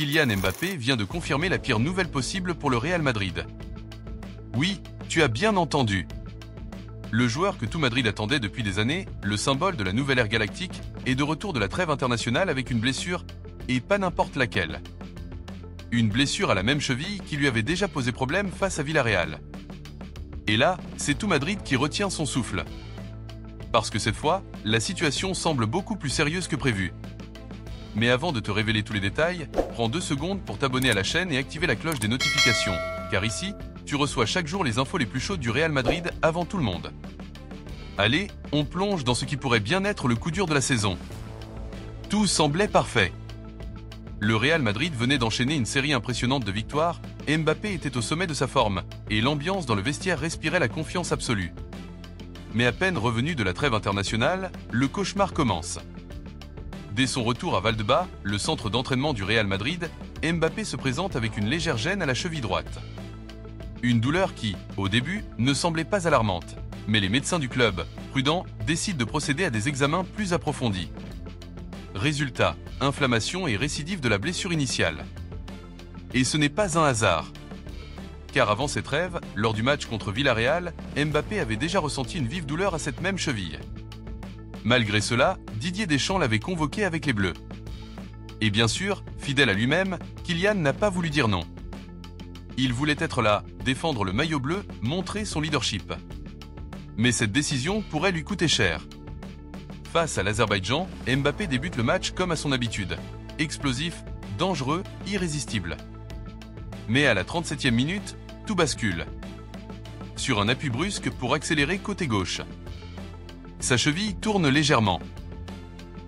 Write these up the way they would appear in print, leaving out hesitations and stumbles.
Kylian Mbappé vient de confirmer la pire nouvelle possible pour le Real Madrid. Oui, tu as bien entendu. Le joueur que tout Madrid attendait depuis des années, le symbole de la nouvelle ère galactique, est de retour de la trêve internationale avec une blessure, et pas n'importe laquelle. Une blessure à la même cheville qui lui avait déjà posé problème face à Villarreal. Et là, c'est tout Madrid qui retient son souffle. Parce que cette fois, la situation semble beaucoup plus sérieuse que prévu. Mais avant de te révéler tous les détails, prends 2 secondes pour t'abonner à la chaîne et activer la cloche des notifications, car ici, tu reçois chaque jour les infos les plus chaudes du Real Madrid avant tout le monde. Allez, on plonge dans ce qui pourrait bien être le coup dur de la saison. Tout semblait parfait. Le Real Madrid venait d'enchaîner une série impressionnante de victoires, et Mbappé était au sommet de sa forme, et l'ambiance dans le vestiaire respirait la confiance absolue. Mais à peine revenu de la trêve internationale, le cauchemar commence. Dès son retour à Valdebebas, le centre d'entraînement du Real Madrid, Mbappé se présente avec une légère gêne à la cheville droite. Une douleur qui, au début, ne semblait pas alarmante, mais les médecins du club, prudents, décident de procéder à des examens plus approfondis. Résultat, inflammation et récidive de la blessure initiale. Et ce n'est pas un hasard. Car avant cette trêve, lors du match contre Villarreal, Mbappé avait déjà ressenti une vive douleur à cette même cheville. Malgré cela, Didier Deschamps l'avait convoqué avec les Bleus. Et bien sûr, fidèle à lui-même, Kylian n'a pas voulu dire non. Il voulait être là, défendre le maillot bleu, montrer son leadership. Mais cette décision pourrait lui coûter cher. Face à l'Azerbaïdjan, Mbappé débute le match comme à son habitude. Explosif, dangereux, irrésistible. Mais à la 37e minute, tout bascule. Sur un appui brusque pour accélérer côté gauche. Sa cheville tourne légèrement.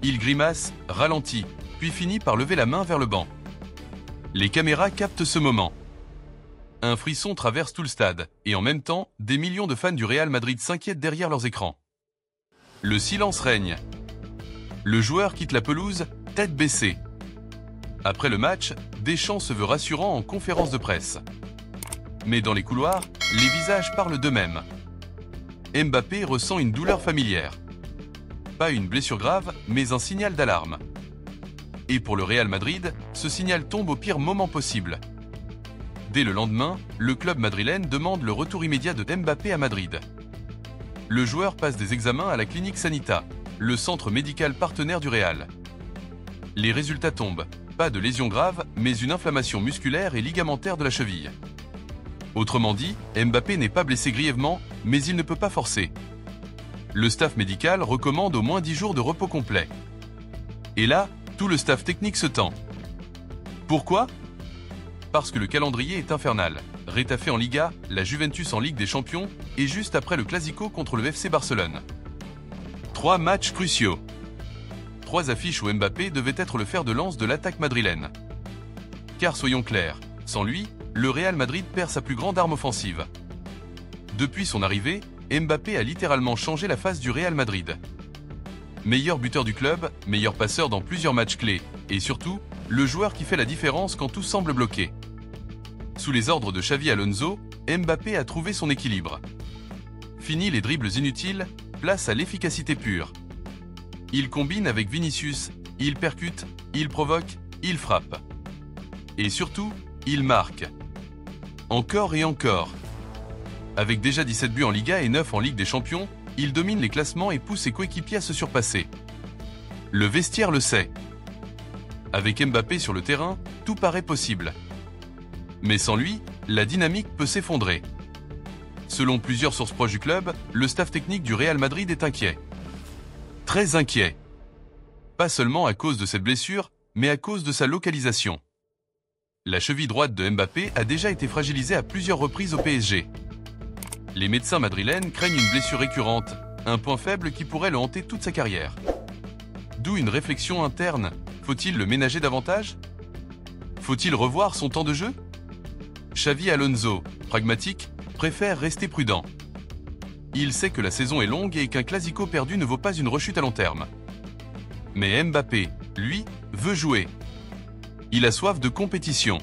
Il grimace, ralentit, puis finit par lever la main vers le banc. Les caméras captent ce moment. Un frisson traverse tout le stade, et en même temps, des millions de fans du Real Madrid s'inquiètent derrière leurs écrans. Le silence règne. Le joueur quitte la pelouse, tête baissée. Après le match, Deschamps se veut rassurant en conférence de presse. Mais dans les couloirs, les visages parlent d'eux-mêmes. Mbappé ressent une douleur familière. Pas une blessure grave, mais un signal d'alarme. Et pour le Real Madrid, ce signal tombe au pire moment possible. Dès le lendemain, le club madrilène demande le retour immédiat de Mbappé à Madrid. Le joueur passe des examens à la clinique Sanita, le centre médical partenaire du Real. Les résultats tombent. Pas de lésion grave, mais une inflammation musculaire et ligamentaire de la cheville. Autrement dit, Mbappé n'est pas blessé grièvement, mais il ne peut pas forcer. Le staff médical recommande au moins 10 jours de repos complet. Et là, tout le staff technique se tend. Pourquoi ? Parce que le calendrier est infernal. Rétafé en Liga, la Juventus en Ligue des Champions, et juste après le Clasico contre le FC Barcelone. 3 matchs cruciaux. 3 affiches où Mbappé devait être le fer de lance de l'attaque madrilène. Car soyons clairs, sans lui, le Real Madrid perd sa plus grande arme offensive. Depuis son arrivée, Mbappé a littéralement changé la face du Real Madrid. Meilleur buteur du club, meilleur passeur dans plusieurs matchs clés, et surtout, le joueur qui fait la différence quand tout semble bloqué. Sous les ordres de Xavi Alonso, Mbappé a trouvé son équilibre. Fini les dribbles inutiles, place à l'efficacité pure. Il combine avec Vinicius, il percute, il provoque, il frappe. Et surtout, il marque. Encore et encore. Avec déjà 17 buts en Liga et 9 en Ligue des Champions, il domine les classements et pousse ses coéquipiers à se surpasser. Le vestiaire le sait. Avec Mbappé sur le terrain, tout paraît possible. Mais sans lui, la dynamique peut s'effondrer. Selon plusieurs sources proches du club, le staff technique du Real Madrid est inquiet. Très inquiet. Pas seulement à cause de cette blessure, mais à cause de sa localisation. La cheville droite de Mbappé a déjà été fragilisée à plusieurs reprises au PSG. Les médecins madrilènes craignent une blessure récurrente, un point faible qui pourrait le hanter toute sa carrière. D'où une réflexion interne. Faut-il le ménager davantage ? Faut-il revoir son temps de jeu ? Xavi Alonso, pragmatique, préfère rester prudent. Il sait que la saison est longue et qu'un clasico perdu ne vaut pas une rechute à long terme. Mais Mbappé, lui, veut jouer. Il a soif de compétition.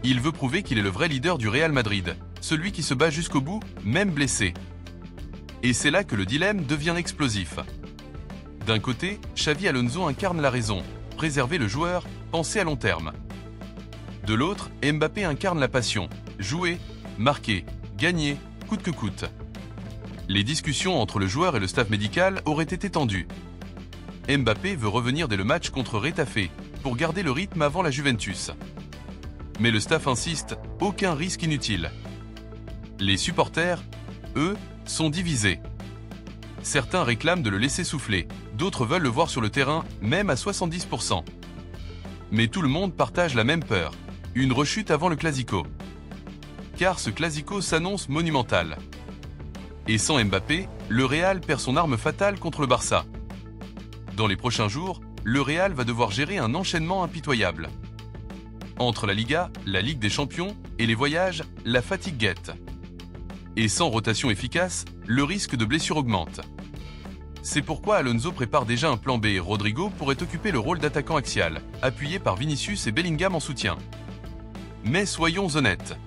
Il veut prouver qu'il est le vrai leader du Real Madrid, celui qui se bat jusqu'au bout, même blessé. Et c'est là que le dilemme devient explosif. D'un côté, Xavi Alonso incarne la raison, préserver le joueur, penser à long terme. De l'autre, Mbappé incarne la passion. Jouer, marquer, gagner, coûte que coûte. Les discussions entre le joueur et le staff médical auraient été tendues. Mbappé veut revenir dès le match contre Retafe, pour garder le rythme avant la Juventus. Mais le staff insiste, aucun risque inutile. Les supporters, eux, sont divisés. Certains réclament de le laisser souffler, d'autres veulent le voir sur le terrain, même à 70%. Mais tout le monde partage la même peur, une rechute avant le Classico. Car ce Classico s'annonce monumental. Et sans Mbappé, le Real perd son arme fatale contre le Barça. Dans les prochains jours, le Real va devoir gérer un enchaînement impitoyable. Entre la Liga, la Ligue des Champions et les voyages, la fatigue guette. Et sans rotation efficace, le risque de blessure augmente. C'est pourquoi Alonso prépare déjà un plan B. Rodrigo pourrait occuper le rôle d'attaquant axial, appuyé par Vinicius et Bellingham en soutien. Mais soyons honnêtes.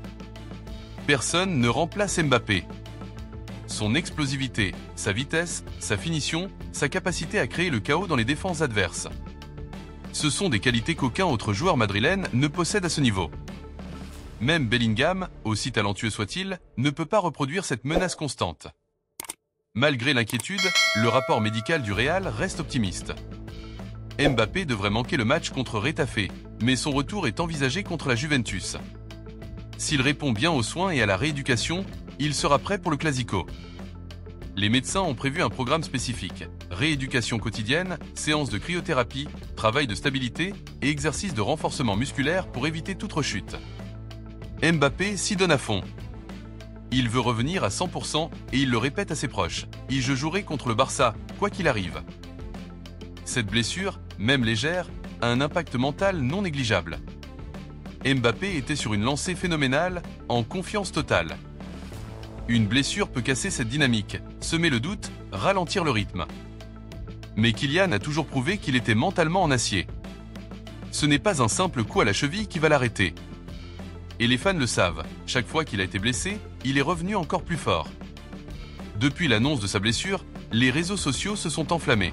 Personne ne remplace Mbappé. Son explosivité, sa vitesse, sa finition, sa capacité à créer le chaos dans les défenses adverses. Ce sont des qualités qu'aucun autre joueur madrilène ne possède à ce niveau. Même Bellingham, aussi talentueux soit-il, ne peut pas reproduire cette menace constante. Malgré l'inquiétude, le rapport médical du Real reste optimiste. Mbappé devrait manquer le match contre Retafe, mais son retour est envisagé contre la Juventus. S'il répond bien aux soins et à la rééducation, il sera prêt pour le Classico. Les médecins ont prévu un programme spécifique. Rééducation quotidienne, séances de cryothérapie, travail de stabilité et exercices de renforcement musculaire pour éviter toute rechute. Mbappé s'y donne à fond. Il veut revenir à 100% et il le répète à ses proches. Je jouerai contre le Barça, quoi qu'il arrive. Cette blessure, même légère, a un impact mental non négligeable. Mbappé était sur une lancée phénoménale, en confiance totale. Une blessure peut casser cette dynamique, semer le doute, ralentir le rythme. Mais Kylian a toujours prouvé qu'il était mentalement en acier. Ce n'est pas un simple coup à la cheville qui va l'arrêter. Et les fans le savent, chaque fois qu'il a été blessé, il est revenu encore plus fort. Depuis l'annonce de sa blessure, les réseaux sociaux se sont enflammés.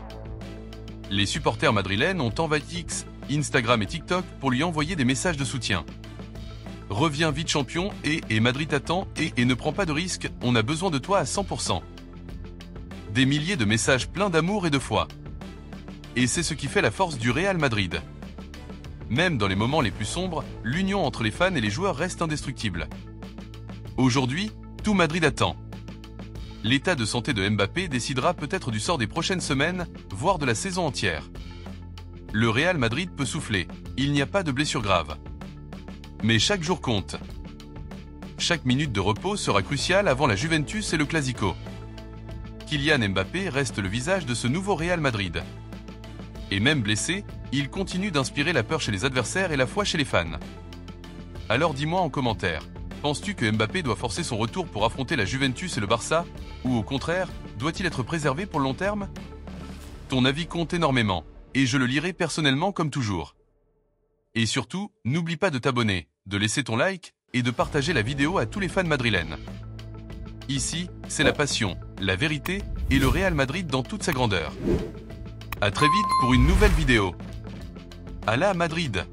Les supporters madrilènes ont envahi X, Instagram et TikTok pour lui envoyer des messages de soutien. Reviens vite champion et Madrid t'attend et ne prends pas de risques, on a besoin de toi à 100%. Des milliers de messages pleins d'amour et de foi. Et c'est ce qui fait la force du Real Madrid. Même dans les moments les plus sombres, l'union entre les fans et les joueurs reste indestructible. Aujourd'hui, tout Madrid attend. L'état de santé de Mbappé décidera peut-être du sort des prochaines semaines, voire de la saison entière. Le Real Madrid peut souffler, il n'y a pas de blessure grave. Mais chaque jour compte. Chaque minute de repos sera cruciale avant la Juventus et le Classico. Kylian Mbappé reste le visage de ce nouveau Real Madrid. Et même blessé, il continue d'inspirer la peur chez les adversaires et la foi chez les fans. Alors dis-moi en commentaire, penses-tu que Mbappé doit forcer son retour pour affronter la Juventus et le Barça, ou au contraire, doit-il être préservé pour le long terme? Ton avis compte énormément, et je le lirai personnellement comme toujours. Et surtout, n'oublie pas de t'abonner, de laisser ton like et de partager la vidéo à tous les fans madrilènes. Ici, c'est la passion, la vérité et le Real Madrid dans toute sa grandeur. À très vite pour une nouvelle vidéo. Alá Madrid!